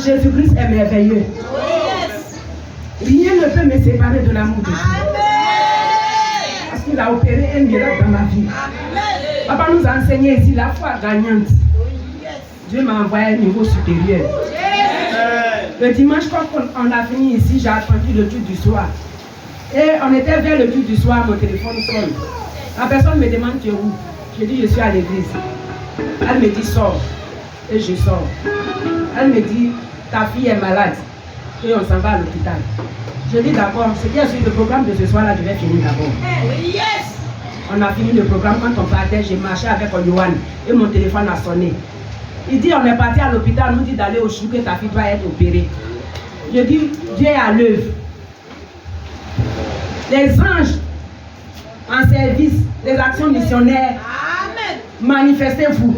Jésus-Christ est merveilleux. Rien ne peut me séparer de l'amour de Dieu. Parce qu'il a opéré un miracle dans ma vie. Papa nous a enseigné ici la foi gagnante. Dieu m'a envoyé à un niveau supérieur. Le dimanche, quand on a fini ici, j'ai attendu le culte du soir. Et on était vers le culte du soir, mon téléphone sonne. La personne me demande tu es où? Je dis je suis à l'église. Elle me dit sors. Et je sors. Elle me dit ta fille est malade. Et on s'en va à l'hôpital. Je dis d'accord, c'est bien sûr le programme de ce soir-là, je vais finir d'abord. On a fini le programme, quand on partait, j'ai marché avec Yohan et mon téléphone a sonné. Il dit on est parti à l'hôpital, on nous dit d'aller au chou que ta fille doit être opérée. Je dis Dieu est à l'œuvre. Les anges en service, les actions missionnaires, manifestez-vous.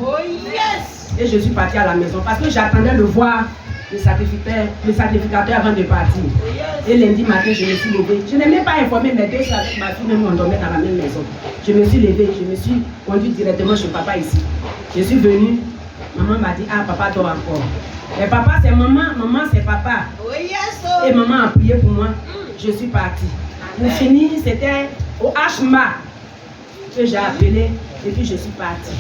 Et je suis partie à la maison parce que j'attendais le voir, le sacrificateur avant de partir. Et lundi matin, je me suis levée. Je n'ai même pas informé mes deux soeurs avec ma fille, même on dormait dans la même maison. Je me suis levée, je me suis conduite directement chez papa ici. Je suis venue, maman m'a dit, ah papa dort encore. Mais papa c'est maman, maman c'est papa. Et maman a prié pour moi, je suis partie. Pour finir, c'était au HMA que j'ai appelé et puis je suis partie.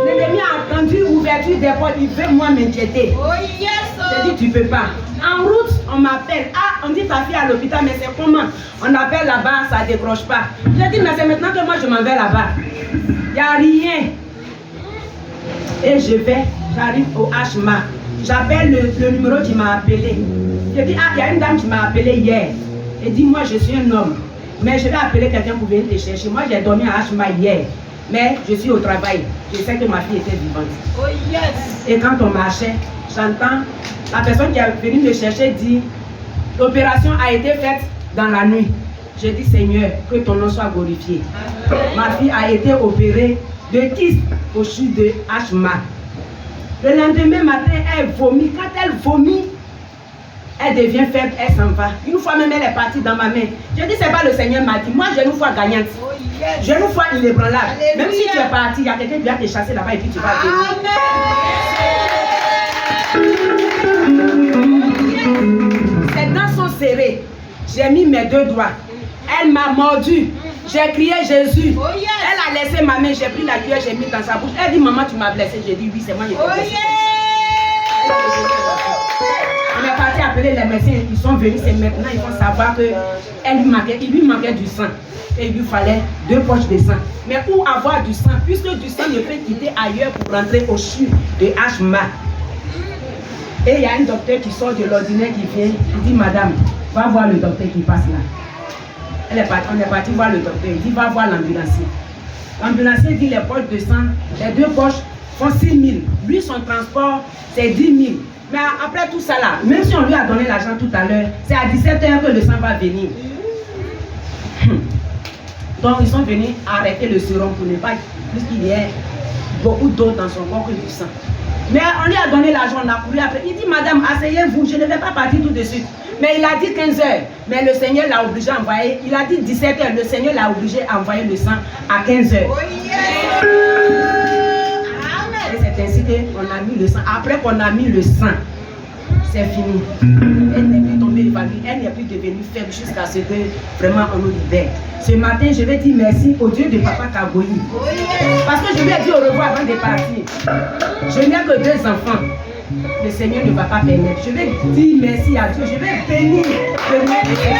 L'ennemi a attendu l'ouverture des portes, il veut moi m'inquiéter. J'ai dit tu peux pas. En route, on m'appelle. Ah, on dit ta fille à l'hôpital, mais c'est comment? On appelle là-bas, ça ne décroche pas. J'ai dit mais c'est maintenant que moi je m'en vais là-bas. Il n'y a rien. Et j'arrive au HMA. J'appelle le numéro qui m'a appelé. Je dis ah, il y a une dame qui m'a appelé hier. Elle dit moi je suis un homme. Mais je vais appeler quelqu'un pour venir te chercher. Moi, j'ai dormi à HMA hier. Mais je suis au travail. Je sais que ma fille était vivante. Et quand on marchait, j'entends la personne qui est venue me chercher dit l'opération a été faite dans la nuit. Je dis Seigneur, que ton nom soit glorifié. Ma fille a été opérée de kyste au chute de HMA. Le lendemain matin, elle vomit. Quand elle vomit, elle devient faible, elle s'en va. Une fois même, elle est partie dans ma main. Je dis, c'est pas le Seigneur m'a dit. Moi, j'ai une foi gagnante. J'ai une foi inébranlable. Même si tu es parti, il y a quelqu'un qui vient te chasser là-bas et puis tu vas venir. Ses dents sont serrées. J'ai mis mes deux doigts. Elle m'a mordu. J'ai crié Jésus. Elle a laissé ma main. J'ai pris la cuillère, j'ai mis dans sa bouche. Elle dit, maman, tu m'as blessé. J'ai dit, oui, c'est moi qui t'ai blessé. On est parti appeler les médecins, ils sont venus, c'est maintenant, ils vont savoir qu'il lui manquait du sang. Et il lui fallait 2 poches de sang. Mais où avoir du sang, puisque du sang ne peut quitter ailleurs pour rentrer au CHU de HMA. Et il y a un docteur qui sort de l'ordinaire qui vient, il dit madame, va voir le docteur qui passe là. On est parti voir le docteur, il dit va voir l'ambulancier. L'ambulancier dit les poches de sang, les 2 poches font 6 000. Lui son transport c'est 10 000. Mais après tout ça là, même si on lui a donné l'argent tout à l'heure, c'est à 17 h que le sang va venir. Donc ils sont venus arrêter le sérum pour ne pas, puisqu'il y a beaucoup d'eau dans son corps que du sang. Mais on lui a donné l'argent, on a couru après. Il dit madame, asseyez-vous, je ne vais pas partir tout de suite. Mais il a dit 15 h. Mais le Seigneur l'a obligé à envoyer. Il a dit 17 h. Le Seigneur l'a obligé à envoyer le sang à 15 h. Et c'est ainsi qu'on a mis le sang. Après qu'on a mis le sang, c'est fini. Elle n'est plus tombée évanouie, elle n'est plus devenue faible jusqu'à ce que vraiment on nous libère. Ce matin, je vais dire merci au Dieu de Papa Kagoyi. Parce que je lui ai dit au revoir avant de partir. Je n'ai que 2 enfants. Le Seigneur ne va pas permettre. Je vais dire merci à Dieu. Je vais bénir le nom de Dieu.